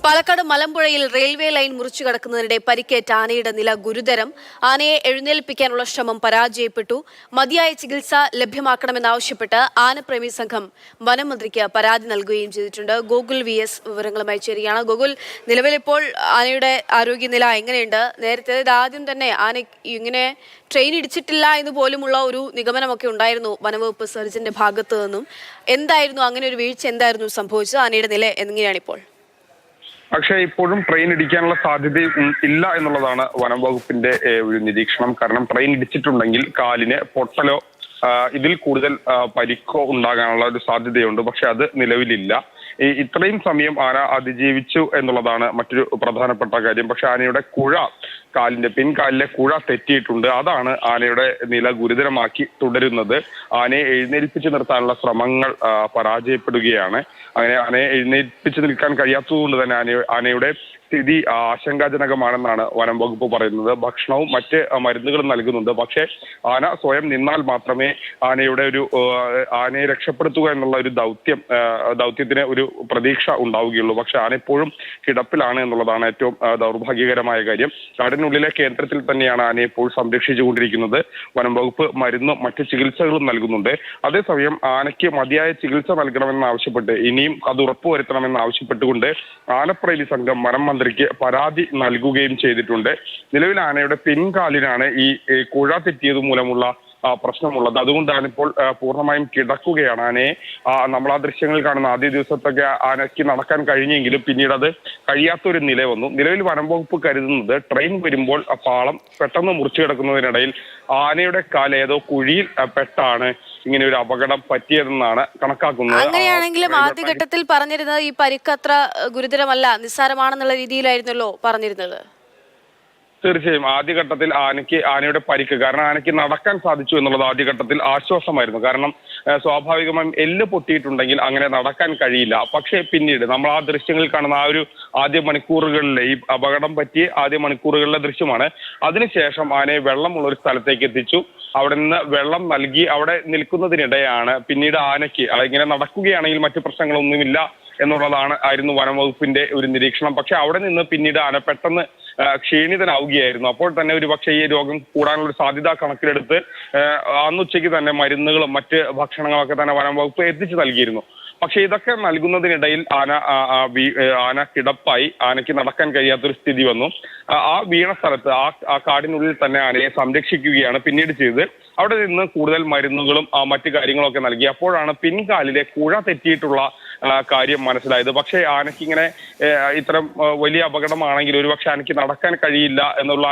Palakkad മലമ്പുഴയിൽ railway line മുറിച്ചു കടക്കുന്നതിനിടെ പരിക്കേറ്റ ആനയുടെ നില ഗുരുതരം. ആനയെ എഴുന്നേൽപ്പിക്കാനുള്ള ശ്രമം പരാജയപ്പെട്ടു. മതിയായ ചികിത്സ ലഭ്യമാക്കണമെന്നാവശ്യപ്പെട്ട് ആനപ്രേമി സംഘം വനമന്ത്രിക്ക് പരാതി നൽകുകയും ചെയ്തിട്ടുണ്ട്. ഗോകുൽ VS വിവരങ്ങളുമായി ചേരുകയാണ്. ഗോകുൽ, നിലവിലിപ്പോൾ ആനയുടെ ആരോഗ്യനില എങ്ങനെയുണ്ട്? നേരത്തെ ആദ്യം തന്നെ ആന ഇങ്ങനെ ട്രെയിൻ ഇടിച്ചിട്ടില്ല എന്ന് പോലുമുള്ള ഒരു നിഗമനമൊക്കെ ഉണ്ടായിരുന്നു വനവകുപ്പ് സർജന്റെ ഭാഗത്തു നിന്നും. എന്തായിരുന്നു അങ്ങനെ ഒരു വീഴ്ച, എന്തായിരുന്നു സംഭവിച്ചത്? ആനയുടെ നില എങ്ങനെയാണ് ഇപ്പോൾ? പക്ഷേ ഇപ്പോഴും ട്രെയിൻ ഇടിക്കാനുള്ള സാധ്യത ഇല്ല എന്നുള്ളതാണ് വനം വകുപ്പിന്റെ ഒരു നിരീക്ഷണം. കാരണം ട്രെയിൻ ഇടിച്ചിട്ടുണ്ടെങ്കിൽ കാലിന് പൊട്ടലോ ഇതിൽ കൂടുതൽ പരിക്കോ ഉണ്ടാകാനുള്ള ഒരു സാധ്യതയുണ്ട്. പക്ഷെ അത് നിലവിലില്ല. ഇത്രയും സമയം ആന അതിജീവിച്ചു എന്നുള്ളതാണ് മറ്റൊരു പ്രധാനപ്പെട്ട കാര്യം. പക്ഷെ ആനയുടെ പിൻകാലിലെ കുഴ തെറ്റിയിട്ടുണ്ട്. അതാണ് ആനയുടെ നില ഗുരുതരമാക്കി തുടരുന്നത്. ആനയെ എഴുന്നേൽപ്പിച്ചു നിർത്താനുള്ള ശ്രമങ്ങൾ പരാജയപ്പെടുകയാണ്. അങ്ങനെ ആനയെ എഴുന്നേൽപ്പിച്ചു നിൽക്കാൻ കഴിയാത്തതുകൊണ്ട് തന്നെ ആനയുടെ സ്ഥിതി ആശങ്കാജനകമാണെന്നാണ് വനം വകുപ്പ് പറയുന്നത്. ഭക്ഷണവും മറ്റ് മരുന്നുകളും നൽകുന്നുണ്ട്. പക്ഷേ ആന സ്വയം നിന്നാൽ മാത്രമേ ആനയെ രക്ഷപ്പെടുത്തുക എന്നുള്ള ഒരു ദൗത്യത്തിന് ഒരു പ്രതീക്ഷ ഉണ്ടാവുകയുള്ളൂ. പക്ഷെ ആന ഇപ്പോഴും കിടപ്പിലാണ് എന്നുള്ളതാണ് ഏറ്റവും ദൗർഭാഗ്യകരമായ കാര്യം. കാടിനുള്ളിലെ കേന്ദ്രത്തിൽ തന്നെയാണ് ആനയെ ഇപ്പോൾ സംരക്ഷിച്ചുകൊണ്ടിരിക്കുന്നത്. വനം വകുപ്പ് മരുന്നും മറ്റ് ചികിത്സകളും നൽകുന്നുണ്ട്. അതേസമയം ആനയ്ക്ക് മതിയായ ചികിത്സ നൽകണമെന്നാവശ്യപ്പെട്ട് ഇനിയും അത് ഉറപ്പുവരുത്തണമെന്നാവശ്യപ്പെട്ടുകൊണ്ട് ആനപ്രേമി സംഘം വനം മന്ത്രിക്ക് പരാതി നൽകുകയും ചെയ്തിട്ടുണ്ട്. നിലവിൽ ആനയുടെ പിൻകാലിനാണ് ഈ കുഴ തെറ്റിയത് മൂലമുള്ള പ്രശ്നമുള്ളത്. അതുകൊണ്ടാണ് ഇപ്പോൾ പൂർണ്ണമായും കിടക്കുകയാണ്. ആനയെ നമ്മൾ ആ ദൃശ്യങ്ങളിൽ കാണുന്ന ആദ്യ ദിവസത്തൊക്കെ ആനയ്ക്ക് നടക്കാൻ കഴിഞ്ഞെങ്കിലും പിന്നീട് അത് കഴിയാത്തൊരു നില വന്നു. നിലവിൽ വനം വകുപ്പ് കരുതുന്നത് ട്രെയിൻ വരുമ്പോൾ പാളം പെട്ടെന്ന് മുറിച്ചു കിടക്കുന്നതിനിടയിൽ ആനയുടെ കാൽ ഏതോ കുഴിയിൽ പെട്ടാണ് ഇങ്ങനെ ഒരു അപകടം പറ്റിയതെന്നാണ് കണക്കാക്കുന്നത്. അങ്ങനെയാണെങ്കിലും ആദ്യഘട്ടത്തിൽ പറഞ്ഞിരുന്നത് ഈ പരിക്ക് അത്ര ഗുരുതരമല്ല, നിസ്സാരമാണെന്നുള്ള രീതിയിലായിരുന്നല്ലോ പറഞ്ഞിരുന്നത്. തീർച്ചയായും ആദ്യഘട്ടത്തിൽ ആനയുടെ പരിക്ക്, കാരണം ആനയ്ക്ക് നടക്കാൻ സാധിച്ചു എന്നുള്ളത് ആദ്യഘട്ടത്തിൽ ആശ്വാസമായിരുന്നു. കാരണം സ്വാഭാവികമായും എല്ല് പൊട്ടിയിട്ടുണ്ടെങ്കിൽ അങ്ങനെ നടക്കാൻ കഴിയില്ല. പക്ഷേ പിന്നീട് നമ്മൾ ആ ദൃശ്യങ്ങളിൽ കാണുന്ന ആ ഒരു ആദ്യ മണിക്കൂറുകളിലെ ഈ അപകടം പറ്റിയ ആദ്യ മണിക്കൂറുകളിലെ ദൃശ്യമാണ്. അതിനുശേഷം ആനയെ വെള്ളമുള്ള ഒരു സ്ഥലത്തേക്ക് എത്തിച്ചു. അവിടെ നിന്ന് വെള്ളം നൽകി അവിടെ നിൽക്കുന്നതിനിടെയാണ് പിന്നീട് ആനയ്ക്ക് ഇങ്ങനെ നടക്കുകയാണെങ്കിൽ മറ്റു പ്രശ്നങ്ങളൊന്നുമില്ല ആയിരുന്നു വനം വകുപ്പിന്റെ ഒരു നിരീക്ഷണം. പക്ഷെ അവിടെ നിന്ന് പിന്നീട് ആന പെട്ടെന്ന് ക്ഷീണിതനാവുകയായിരുന്നു. അപ്പോൾ തന്നെ ഒരുപക്ഷെ ഈ രോഗം കൂടാനുള്ള സാധ്യത കണക്കിലെടുത്ത് അന്നുച്ചയ്ക്ക് തന്നെ മരുന്നുകളും മറ്റ് ഭക്ഷണങ്ങളൊക്കെ തന്നെ വനം വകുപ്പ് എത്തിച്ചു നൽകിയിരുന്നു. പക്ഷെ ഇതൊക്കെ നൽകുന്നതിനിടയിൽ ആന കിടപ്പായി. ആനയ്ക്ക് നടക്കാൻ കഴിയാത്തൊരു സ്ഥിതി വന്നു. ആ വീണ സ്ഥലത്ത് ആ കാടിനുള്ളിൽ തന്നെ ആനയെ സംരക്ഷിക്കുകയാണ് പിന്നീട് ചെയ്തത്. അവിടെ നിന്ന് കൂടുതൽ മരുന്നുകളും മറ്റു കാര്യങ്ങളൊക്കെ നൽകി. അപ്പോഴാണ് പിൻകാലിലെ കുഴ തെറ്റിയിട്ടുള്ള കാര്യം മനസ്സിലായത്. പക്ഷേ ആനയ്ക്കിങ്ങനെ ഇത്തരം വലിയ അപകടമാണെങ്കിൽ ഒരുപക്ഷെ ആനയ്ക്ക് നടക്കാൻ കഴിയില്ല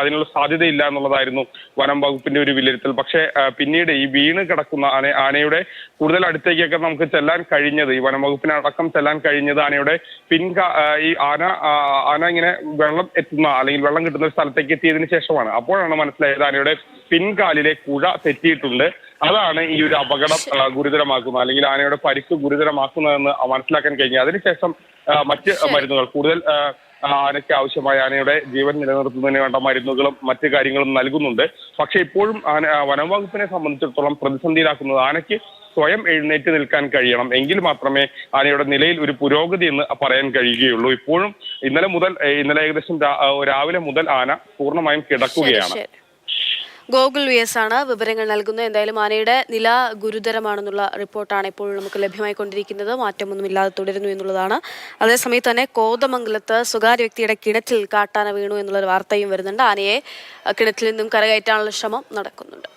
അതിനുള്ള സാധ്യതയില്ല എന്നുള്ളതായിരുന്നു വനം വകുപ്പിന്റെ ഒരു വിലയിരുത്തൽ. പക്ഷേ പിന്നീട് ഈ വീണ് കിടക്കുന്ന ആനയുടെ കൂടുതൽ അടുത്തേക്കൊക്കെ നമുക്ക് ചെല്ലാൻ കഴിഞ്ഞത്, ഈ വനം വകുപ്പിനടക്കം ചെല്ലാൻ കഴിഞ്ഞത് ആനയുടെ ഈ ആന ഇങ്ങനെ വെള്ളം എത്തുന്ന അല്ലെങ്കിൽ വെള്ളം കിട്ടുന്ന ഒരു സ്ഥലത്തേക്ക് എത്തിയതിനു ശേഷമാണ്. അപ്പോഴാണ് മനസ്സിലായത് ആനയുടെ പിൻകാലിലെ കുഴ തെറ്റിയിട്ടുണ്ട്. അതാണ് ഈ ഒരു അപകടം ഗുരുതരമാക്കുന്നത്, അല്ലെങ്കിൽ ആനയുടെ പരിക്ക് ഗുരുതരമാക്കുന്നതെന്ന് മനസ്സിലാക്കാൻ കഴിഞ്ഞു. അതിനുശേഷം മറ്റ് മരുന്നുകൾ കൂടുതൽ ആനയ്ക്ക് ആവശ്യമായ ആനയുടെ ജീവൻ നിലനിർത്തുന്നതിന് വേണ്ട മരുന്നുകളും മറ്റു കാര്യങ്ങളും നൽകുന്നുണ്ട്. പക്ഷെ ഇപ്പോഴും വനം വകുപ്പിനെ സംബന്ധിച്ചിടത്തോളം പ്രതിസന്ധിയിലാക്കുന്നത് ആനയ്ക്ക് സ്വയം എഴുന്നേറ്റ് നിൽക്കാൻ കഴിയണം. എങ്കിൽ മാത്രമേ ആനയുടെ നിലയിൽ ഒരു പുരോഗതി എന്ന് പറയാൻ കഴിയുകയുള്ളൂ. ഇപ്പോഴും ഇന്നലെ ഏകദേശം രാവിലെ മുതൽ ആന പൂർണ്ണമായും കിടക്കുകയാണ്. ഗോകുൽ VS ആണ് വിവരങ്ങൾ നൽകുന്നത്. എന്തായാലും ആനയുടെ നില ഗുരുതരമാണെന്നുള്ള റിപ്പോർട്ടാണ് ഇപ്പോൾ നമുക്ക് ലഭ്യമായിക്കൊണ്ടിരിക്കുന്നത്. മാറ്റമൊന്നുമില്ലാതെ തുടരുന്നു എന്നുള്ളതാണ്. അതേസമയത്ത് തന്നെ കോതമംഗലത്ത് സ്വകാര്യ വ്യക്തിയുടെ കിണറ്റിൽ കാട്ടാന വീണു എന്നുള്ള വാർത്തയും വരുന്നുണ്ട്. ആനയെ കിണറ്റിൽ നിന്നും കരകയറ്റാനുള്ള ശ്രമം നടക്കുന്നുണ്ട്.